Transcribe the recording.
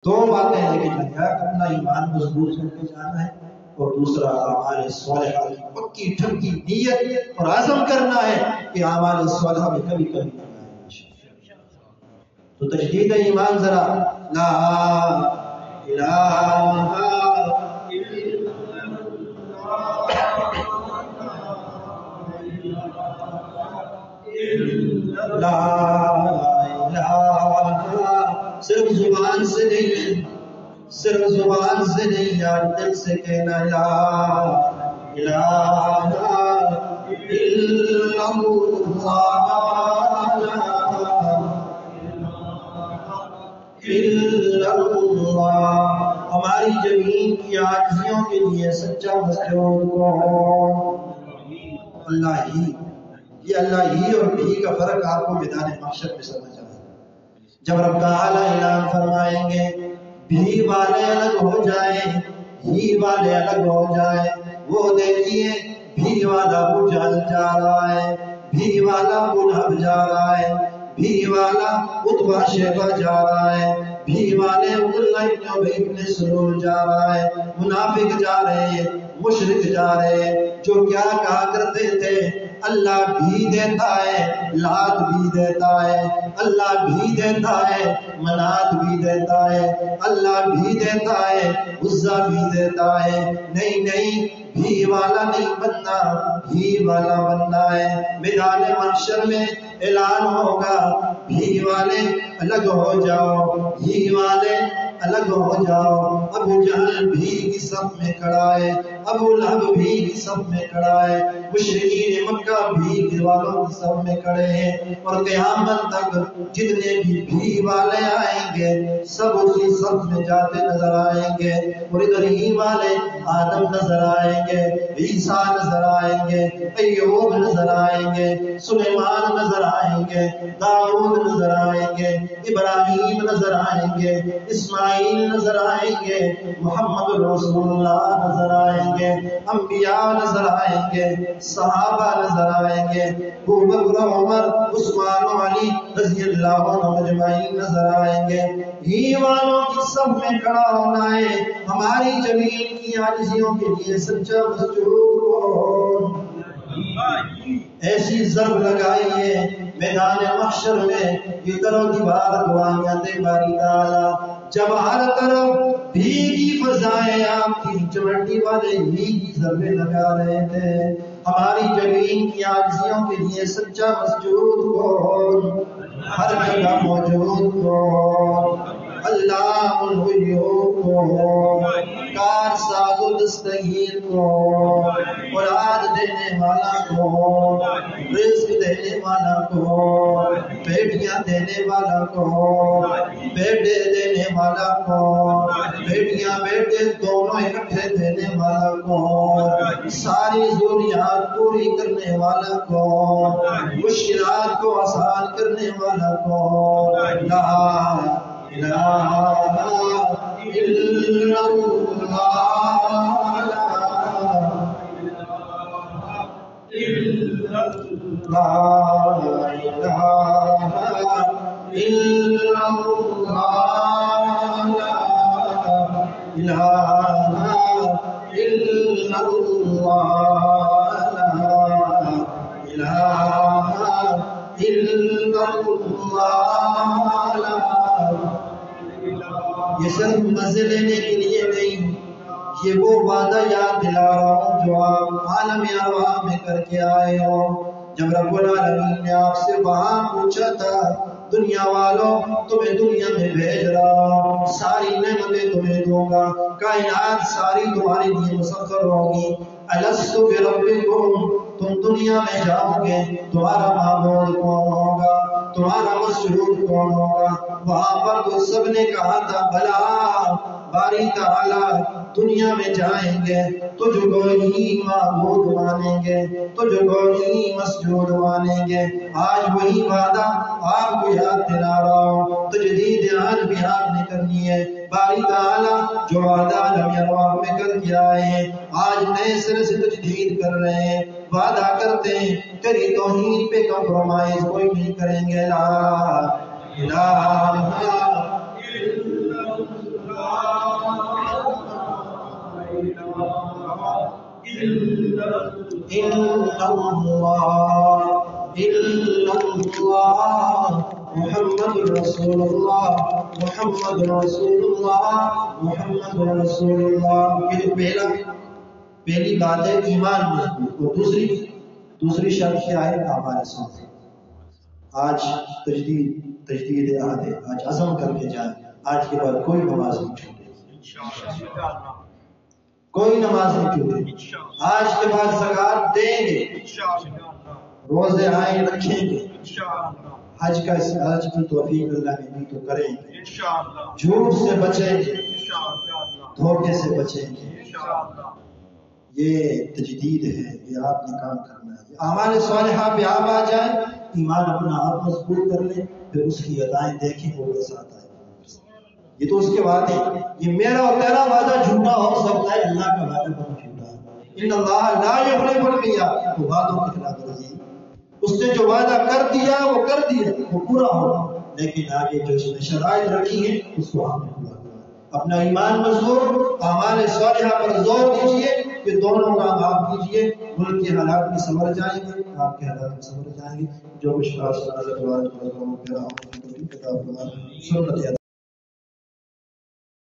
دو باتیں لے کے جانا ہے، اپنا ایمان مضبوط کر کے جانا ہے، اور دوسرا اعمال صالحہ کی پکی ٹھنکی نیت اور عزم کرنا ہے کہ اعمال صالحہ میں کبھی کبھی کرنا ہے۔ تو تجدید ایمان ذرا لا الہ لا الہ، صرف زبان سے نہیں، صرف زبان سے نہیں یار، دل سے کہنا لا الہ الا اللہ۔ ہماری زمین کی عاجزیوں کے لیے سچا مسجود کون؟ اللہ ہی۔ یہ اللہ ہی اور بھی کا فرق آپ کو میدان محشر میں سمجھ آئے جب رب تعالیٰ اعلان فرمائیں گے بھی والے الگ ہو جائیں، ہی والے الگ ہو جائیں، وہ دیکھیے بھی والا بجھل جا رہا ہے، بھی والا بلہب جا رہا ہے، بھی والا عتبہ شیبہ جا رہا ہے، بھی والے عبداللہ ابن ابی ابن سلول جا رہا ہے، منافق جا رہے ہیں، مشرک جا رہے ہیں، جو کیا کہا کرتے تھے اللہ بھی دیتا ہے، لات بھی دیتا ہے، اللہ بھی دیتا ہے، منات بھی دیتا ہے، اللہ بھی دیتا ہے، عزا بھی دیتا ہے، نہیں نہیں بھی والا نہیں بننا، بھی والا بننا ہے۔ میدان محشر میں اعلان ہوگا بھی والے الگ ہو جاؤ، بھی والے الگ ہو جاؤ۔ ابو جہل بھی کی صف میں کھڑا ہے، ابو لہب بھی کی صف میں کھڑا ہے، مشرکین مکہ بھی والوں کی صف میں کھڑے ہیں، اور قیامت تک جتنے بھی والے آئیں گے سب اسی صف میں جاتے نظر آئیں گے، اور ادھر ہی والے آدم نظر آئیں گے، عیسیٰ نظر آئیں گے، ایوب نظر آئیں گے، سلیمان نظر آئیں گے، داؤد نظر آئیں گے، ابراہیم نظر آئیں گے، اسماعیل نظر آئیں گے، محمد رسول اللہ نظر آئیں گے، انبیاء نظر آئیں گے، صحابہ نظر آئیں گے، ابو بکر عمر عثمان و علی رضی اللہ عنہم اجمعین نظر آئیں گے۔ ہی والوں کی سب میں کھڑا ہونا ہے۔ ہماری زمین کی عاجزیوں کے لیے سچا مسجود کون؟ ایسی ضرب لگائیے میدان محشر میں یہ کرو کی بات گواہیاں دے باری تعالیٰ، جب ہر طرف بھیگی فضائیں آپ کی چمٹی والے ہی کی ضربیں لگا رہے تھے، ہماری زمین کی عاجزیوں کے لیے سچا مسجود کون؟ ہر جگہ موجود کون؟ اللہ الغیوب کو، کار ساز و دستگیر کو، اولاد دینے والا کو، رزق دینے والا کو، بیٹیاں دینے والا کو، بیٹے دینے والا کو، بیٹیاں بیٹے دونوں اکٹھے دینے والا کو، ساری ضروریات پوری کرنے والا کو، مشکلات کو آسان کرنے والا کو، لا الہ الا اللہ، لا الہ الا اللہ، لا الہ الا اللہ، لا الہ الا اللہ۔ یہ صرف مزے لینے کے لیے نہیں، یہ وہ وعدہ یاد دلا رہا ہوں جو آپ عالم ارواح میں کر کے آئے ہو۔ جب رب العالمین نے آپ سے وہاں پوچھا تھا دنیا والوں تمہیں دنیا میں بھیج رہا ہوں، ساری نعمتیں تمہیں دوں گا، کائنات ساری تمہارے لیے مسخر ہوگی، الست بربکم، تم دنیا میں جاؤ گے تمہارا معبود کون ہوگا، تمہارا مسجود کون ہوگا؟ وہاں پر تو سب نے کہا تھا بلا باری تعالیٰ، دنیا میں جائیں گے تجھ کو ہی معبود مانیں گے، تجھ کو ہی مسجود مانیں گے۔ آج وہی وعدہ آپ کو یاد دلا رہا ہوں، تجدید عالم بھی آپ نے کرنی ہے۔ باری تعالیٰ جو وعدہ عالم ارواح میں کر کے آئے ہیں آج نئے سرے سے تجدید کر رہے ہیں، وعدہ کرتے ہیں تیری توحید پہ کمپرومائز کوئی نہیں کریں گے۔ لا الہ محمد رسول اللہ محمد رسول اللہ محمد رسول اللہ. یہ پہلی بات ہے ایمان مضبوط. اور دوسری شرط کیا ہے؟ اعمال صالحہ. آج تجدید عہد ہے. آج عزم کر کے جائیں. آج کے بعد کوئی نماز نہیں چھوٹے، کوئی نماز نہیں چھوٹے. آج کے بعد زکات دیں گے، روزے آئیں رکھیں گے، حج کی توفیق اللہ نے دی تو کریں گے، جھوٹ سے بچیں گے، دھوکے سے بچیں گے. یہ تجدید ہے. یہ آپ نے کام کرنا ہے. اعمال صالحہ پہ آپ آ جائیں، ایمان اپنا آپ مضبوط کر لیں، پھر اس کی ادائیں دیکھیں وہ کیسا آتا ہے. یہ تو اس کے وعدے. یہ میرا اور تیرا وعدہ جھوٹا ہو سکتا ہے، اللہ کا وعدہ بہت جھوٹا ہے. ان اللہ لا یخلف المیعاد. تو وعدوں کی خلاف ورزی، اس نے جو وعدہ کر دیا وہ کر دیا، وہ پورا ہوگا. لیکن آگے جو اس نے شرائط رکھی ہیں اس کو آپ نے پورا کرنا. اپنا ایمان مضبوط، اعمال صالحہ پر زور دیجیے. یہ دونوں کام آپ کیجیے، ملک کے حالات بھی سنور جائیں گے، آپ کے حالات بھی سنور جائیں گے. جو کچھ